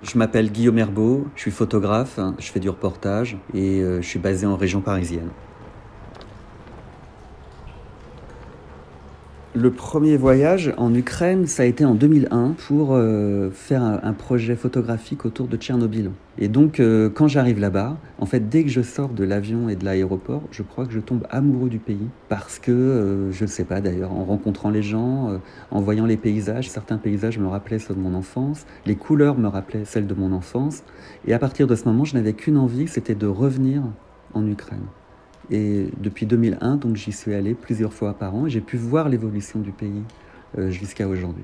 Je m'appelle Guillaume Herbeau, je suis photographe, je fais du reportage et je suis basé en région parisienne. Le premier voyage en Ukraine, ça a été en 2001 pour faire un projet photographique autour de Tchernobyl. Et donc, quand j'arrive là-bas, en fait, dès que je sors de l'avion et de l'aéroport, je crois que je tombe amoureux du pays. Parce que, je ne sais pas d'ailleurs, en rencontrant les gens, en voyant les paysages, certains paysages me rappelaient ceux de mon enfance, les couleurs me rappelaient celles de mon enfance. Et à partir de ce moment, je n'avais qu'une envie, c'était de revenir en Ukraine. Et depuis 2001, donc j'y suis allé plusieurs fois par an et j'ai pu voir l'évolution du pays jusqu'à aujourd'hui.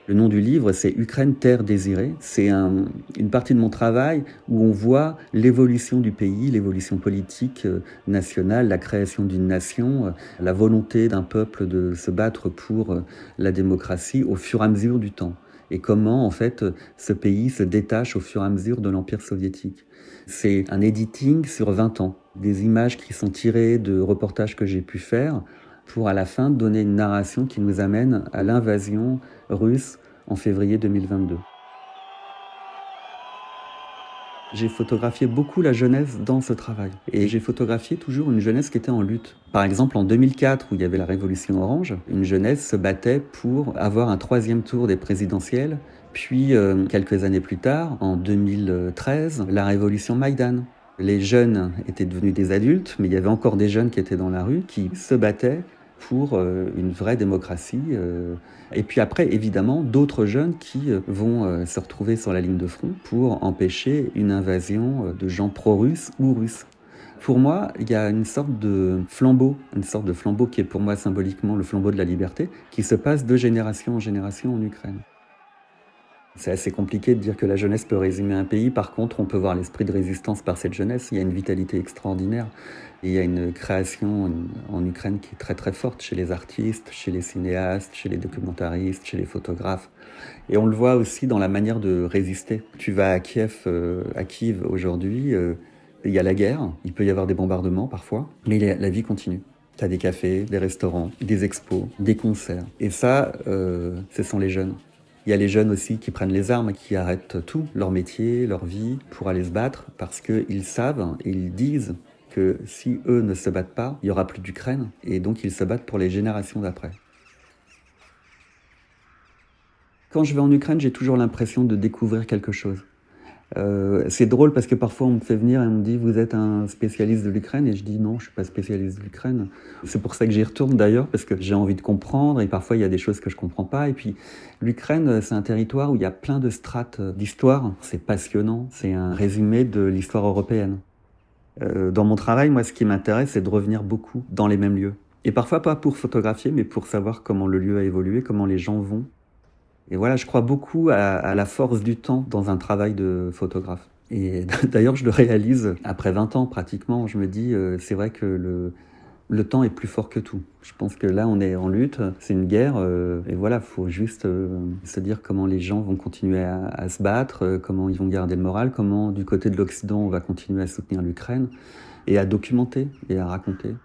Le nom du livre, c'est Ukraine, terre désirée. C'est une partie de mon travail où on voit l'évolution du pays, l'évolution politique nationale, la création d'une nation, la volonté d'un peuple de se battre pour la démocratie au fur et à mesure du temps. Et comment, en fait, ce pays se détache au fur et à mesure de l'Empire soviétique. C'est un editing sur 20 ans, des images qui sont tirées de reportages que j'ai pu faire pour à la fin donner une narration qui nous amène à l'invasion russe en février 2022. J'ai photographié beaucoup la jeunesse dans ce travail. Et j'ai photographié toujours une jeunesse qui était en lutte. Par exemple, en 2004, où il y avait la Révolution orange, une jeunesse se battait pour avoir un troisième tour des présidentielles. Puis, quelques années plus tard, en 2013, la Révolution Maïdan. Les jeunes étaient devenus des adultes, mais il y avait encore des jeunes qui étaient dans la rue, qui se battaient pour une vraie démocratie. Et puis après, évidemment, d'autres jeunes qui vont se retrouver sur la ligne de front pour empêcher une invasion de gens pro-russes ou russes. Pour moi, il y a une sorte de flambeau qui est pour moi symboliquement le flambeau de la liberté, qui se passe de génération en génération en Ukraine. C'est assez compliqué de dire que la jeunesse peut résumer un pays. Par contre, on peut voir l'esprit de résistance par cette jeunesse. Il y a une vitalité extraordinaire. Et il y a une création en Ukraine qui est très très forte chez les artistes, chez les cinéastes, chez les documentaristes, chez les photographes. Et on le voit aussi dans la manière de résister. Tu vas à Kiev aujourd'hui, il y a la guerre, il peut y avoir des bombardements parfois, mais la vie continue. Tu as des cafés, des restaurants, des expos, des concerts. Et ça, ce sont les jeunes. Il y a les jeunes aussi qui prennent les armes, qui arrêtent tout, leur métier, leur vie, pour aller se battre, parce qu'ils savent et ils disent que si eux ne se battent pas, il n'y aura plus d'Ukraine, et donc ils se battent pour les générations d'après. Quand je vais en Ukraine, j'ai toujours l'impression de découvrir quelque chose. C'est drôle parce que parfois on me fait venir et on me dit vous êtes un spécialiste de l'Ukraine et je dis non, je suis pas spécialiste de l'Ukraine. C'est pour ça que j'y retourne d'ailleurs parce que j'ai envie de comprendre et parfois il y a des choses que je comprends pas. Et puis l'Ukraine, c'est un territoire où il y a plein de strates d'histoire. C'est passionnant. C'est un résumé de l'histoire européenne. Dans mon travail, moi, ce qui m'intéresse, c'est de revenir beaucoup dans les mêmes lieux. Et parfois pas pour photographier, mais pour savoir comment le lieu a évolué, comment les gens vont. Et voilà, je crois beaucoup à la force du temps dans un travail de photographe. Et d'ailleurs, je le réalise après 20 ans pratiquement. Je me dis, c'est vrai que le temps est plus fort que tout. Je pense que là, on est en lutte, c'est une guerre. Et voilà, il faut juste se dire comment les gens vont continuer à se battre, comment ils vont garder le moral, comment du côté de l'Occident, on va continuer à soutenir l'Ukraine et à documenter et à raconter.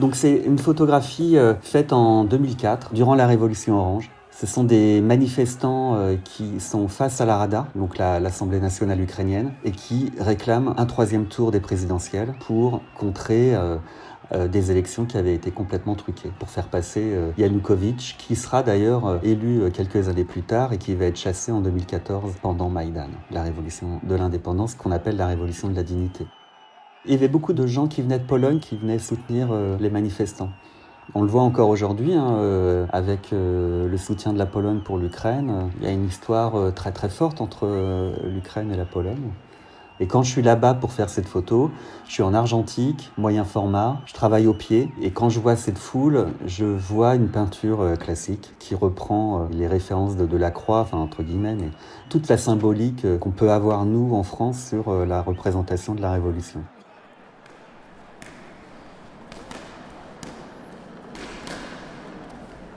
Donc c'est une photographie faite en 2004, durant la Révolution orange. Ce sont des manifestants qui sont face à la Rada, donc l'Assemblée nationale ukrainienne, et qui réclament un troisième tour des présidentielles pour contrer des élections qui avaient été complètement truquées, pour faire passer Yanukovych, qui sera d'ailleurs élu quelques années plus tard et qui va être chassé en 2014 pendant Maïdan, la révolution de l'indépendance qu'on appelle la révolution de la dignité. Il y avait beaucoup de gens qui venaient de Pologne, qui venaient soutenir les manifestants. On le voit encore aujourd'hui, avec le soutien de la Pologne pour l'Ukraine. Il y a une histoire très très forte entre l'Ukraine et la Pologne. Et quand je suis là-bas pour faire cette photo, je suis en argentique, moyen format, je travaille au pied. Et quand je vois cette foule, je vois une peinture classique qui reprend les références de la croix, enfin entre guillemets, mais toute la symbolique qu'on peut avoir nous en France sur la représentation de la Révolution.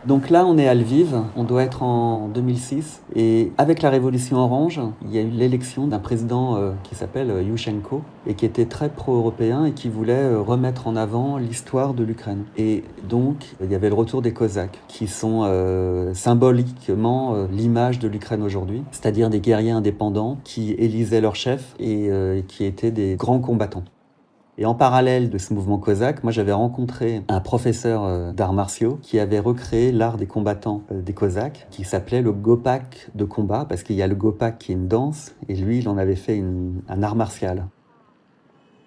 Donc là, on est à Lviv, on doit être en 2006. Et avec la révolution orange, il y a eu l'élection d'un président qui s'appelle Yushchenko et qui était très pro-européen et qui voulait remettre en avant l'histoire de l'Ukraine. Et donc, il y avait le retour des Cosaques, qui sont symboliquement l'image de l'Ukraine aujourd'hui, c'est-à-dire des guerriers indépendants qui élisaient leur chef et qui étaient des grands combattants. Et en parallèle de ce mouvement cosaque, moi j'avais rencontré un professeur d'arts martiaux qui avait recréé l'art des combattants des Cosaques, qui s'appelait le Gopak de combat, parce qu'il y a le Gopak qui est une danse, et lui il en avait fait un art martial.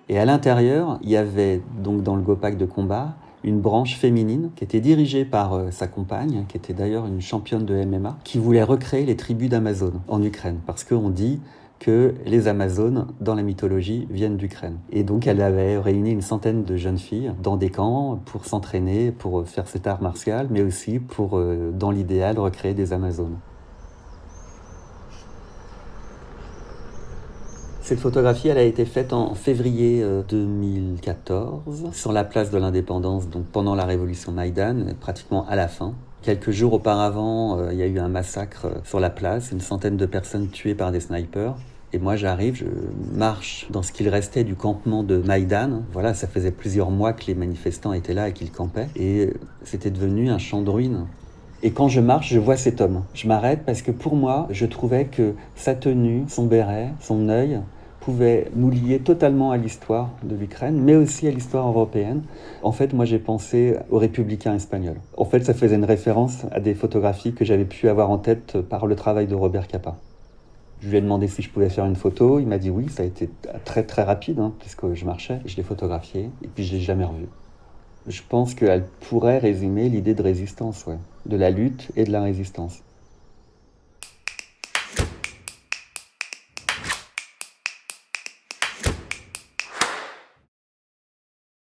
Et à l'intérieur, il y avait donc dans le Gopak de combat une branche féminine qui était dirigée par sa compagne, qui était d'ailleurs une championne de MMA, qui voulait recréer les tribus d'Amazones en Ukraine, parce qu'on dit que les Amazones, dans la mythologie, viennent d'Ukraine. Et donc elle avait réuni une centaine de jeunes filles dans des camps pour s'entraîner, pour faire cet art martial, mais aussi pour, dans l'idéal, recréer des Amazones. Cette photographie, elle a été faite en février 2014, sur la place de l'Indépendance, donc pendant la révolution Maïdan, pratiquement à la fin. Quelques jours auparavant, il y a eu un massacre sur la place, une centaine de personnes tuées par des snipers. Et moi, j'arrive, je marche dans ce qu'il restait du campement de Maïdan. Voilà, ça faisait plusieurs mois que les manifestants étaient là et qu'ils campaient. Et c'était devenu un champ de ruines. Et quand je marche, je vois cet homme. Je m'arrête parce que pour moi, je trouvais que sa tenue, son béret, son œil, pouvait nous lier totalement à l'histoire de l'Ukraine, mais aussi à l'histoire européenne. En fait, moi, j'ai pensé aux républicains espagnols. En fait, ça faisait une référence à des photographies que j'avais pu avoir en tête par le travail de Robert Capa. Je lui ai demandé si je pouvais faire une photo. Il m'a dit oui, ça a été très très rapide, puisque je marchais. Je l'ai photographié et puis je l'ai jamais revu. Je pense qu'elle pourrait résumer l'idée de résistance, ouais, de la lutte et de la résistance.